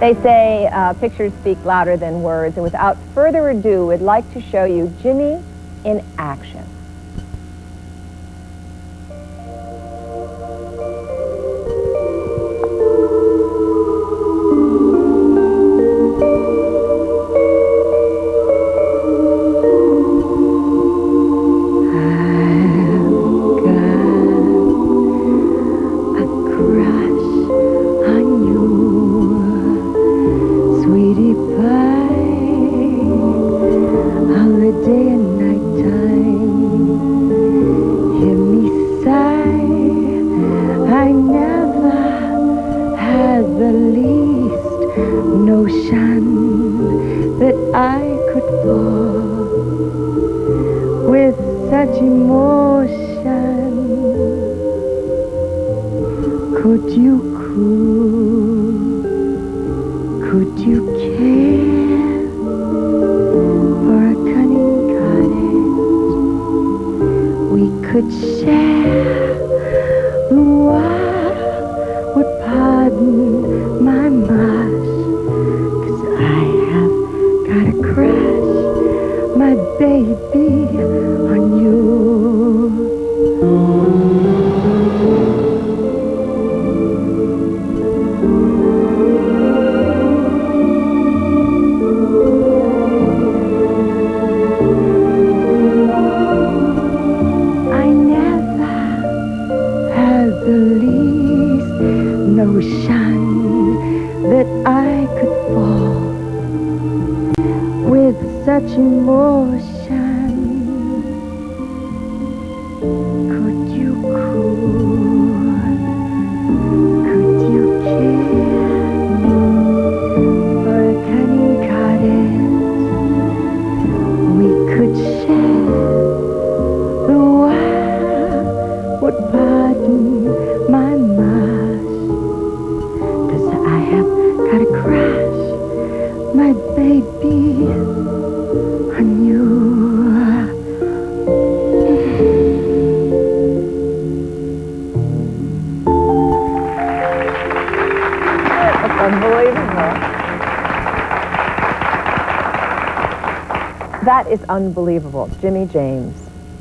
They say pictures speak louder than words, and without further ado, we'd like to show you Jimmy in action. That I could fall with such emotion. Could you care for a cunning cottage? We could share the water would pardon my mush. Gotta crush my baby on you. I never had the least notion that I could fall with such emotion. Could you care for a cunning cottage? We could share the water would pardon my mush. 'Cause I have gotta crush my baby on you. That's unbelievable. That is unbelievable. Jimmy James.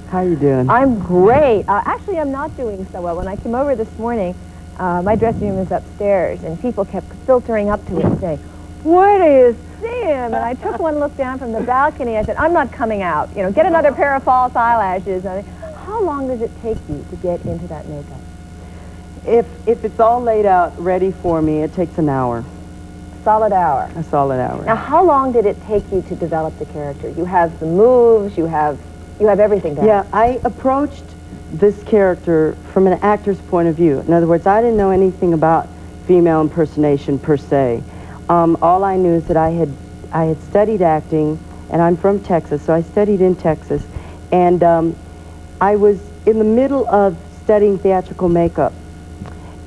How you doing? I'm great. Actually, I'm not doing so well. When I came over this morning, my dressing room is upstairs, and people kept filtering up to me and saying, "Where do you see him?" And I took one look down from the balcony. I said, "I'm not coming out. You know, get another pair of false eyelashes." How long does it take you to get into that makeup? If it's all laid out ready for me, it takes an hour. Solid hour. A solid hour. Now, how long did it take you to develop the character? You have the moves. You have everything down. Yeah, I approached this character from an actor's point of view. In other words, I didn't know anything about female impersonation per se. All I knew is that I had studied acting, and I'm from Texas, so I studied in Texas, and I was in the middle of studying theatrical makeup,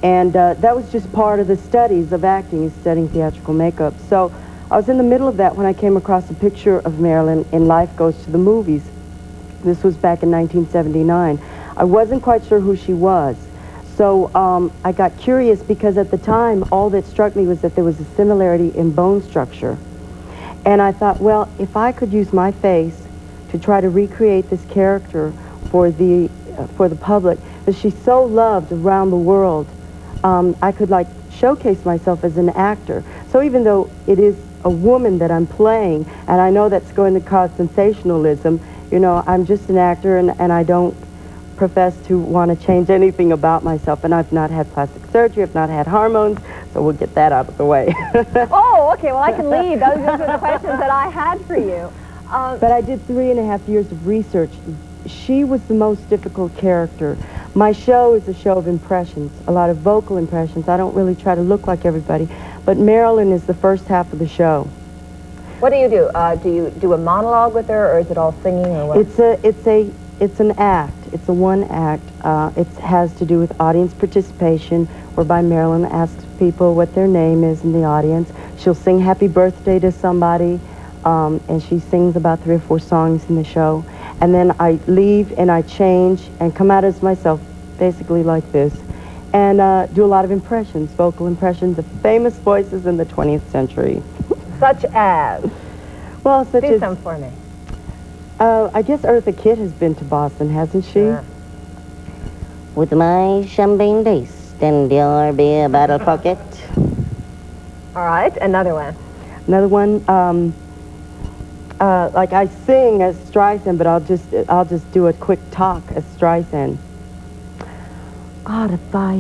and that was just part of the studies of acting, is studying theatrical makeup. So I was in the middle of that when I came across a picture of Marilyn in Life Goes to the Movies. This was back in 1979. I wasn't quite sure who she was. So I got curious because at the time, all that struck me was that there was a similarity in bone structure. And I thought, well, if I could use my face to try to recreate this character for the public, that she's so loved around the world, I could like showcase myself as an actor. So even though it is a woman that I'm playing, and I know that's going to cause sensationalism, you know, I'm just an actor, and I don't profess to want to change anything about myself, and I've not had plastic surgery, I've not had hormones, so we'll get that out of the way. Oh, okay, well I can leave. Those are the questions that I had for you. But I did 3.5 years of research. She was the most difficult character. My show is a show of impressions, a lot of vocal impressions. I don't really try to look like everybody, but Marilyn is the first half of the show. What do? Do you do a monologue with her, or is it all singing, or what? It's an act. It's a one act. It has to do with audience participation, whereby Marilyn asks people what their name is in the audience. She'll sing happy birthday to somebody, and she sings about 3 or 4 songs in the show. And then I leave and I change and come out as myself, basically like this. and do a lot of impressions, vocal impressions of famous voices in the 20th century. Such as? Well, such Do as... some for me. I guess Eartha Kitt has been to Boston, hasn't she? Sure. With my champagne taste and your beer bottle pocket. All right, another one. Another one, like I sing as Streisand, but I'll just do a quick talk as Streisand. God, if I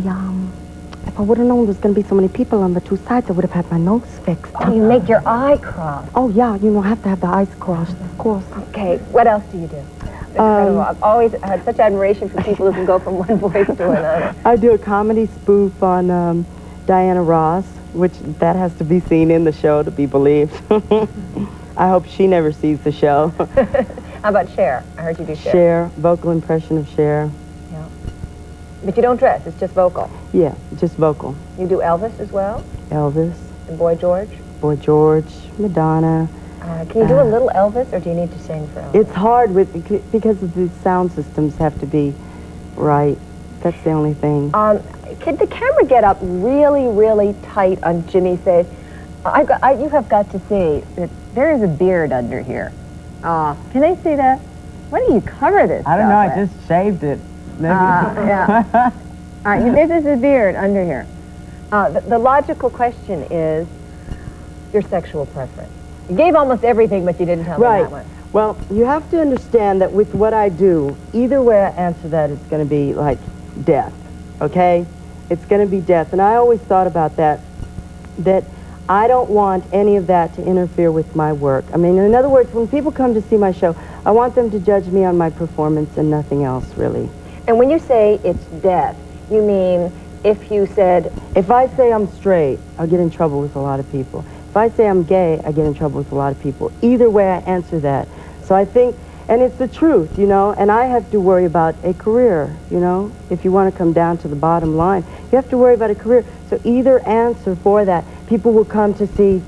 would have known there's going to be so many people on the two sides, I would have had my nose fixed. Oh, you make your eye cross. Oh, yeah, you know, I have to have the eyes crossed, of course. Okay, what else do you do? Incredible. I've always had such admiration for people who can go from one voice to another. I do a comedy spoof on Diana Ross, which that has to be seen in the show to be believed. I hope she never sees the show. How about Cher? I heard you do Cher. Cher, vocal impression of Cher. Yeah. But you don't dress, it's just vocal. Yeah, just vocal. You do Elvis as well? Elvis. And Boy George? Boy George, Madonna. Can you do a little Elvis, or do you need to sing for Elvis? It's hard because of the sound systems have to be right. That's the only thing. Could the camera get up really, really tight on Jimmy's face? You have got to see that there is a beard under here. Can they see that? Why do you cover this? I don't know, I just shaved it. Yeah. All right, this is a beard under here. The logical question is your sexual preference. You gave almost everything, but you didn't tell me that one. Well, you have to understand that with what I do, either way I answer that, it's going to be like death, okay? It's going to be death. And I always thought about that I don't want any of that to interfere with my work. I mean, in other words, when people come to see my show, I want them to judge me on my performance and nothing else, really. And when you say it's death, you mean if you said... If I say I'm straight, I'll get in trouble with a lot of people. If I say I'm gay, I get in trouble with a lot of people. Either way, I answer that. So I think, and it's the truth, you know, and I have to worry about a career, you know. If you want to come down to the bottom line, you have to worry about a career. So either answer for that. People will come to see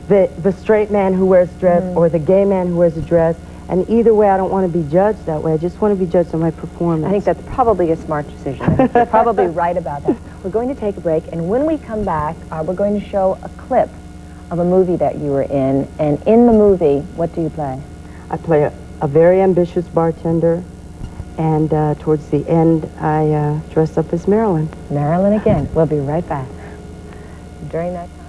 the straight man who wears a dress or the gay man who wears a dress. And either way, I don't want to be judged that way. I just want to be judged on my performance. I think that's probably a smart decision. I think you're probably right about that. We're going to take a break, and when we come back, we're going to show a clip of a movie that you were in. And in the movie, what do you play? I play a very ambitious bartender, and towards the end, I dress up as Marilyn. Marilyn again. We'll be right back. During that time.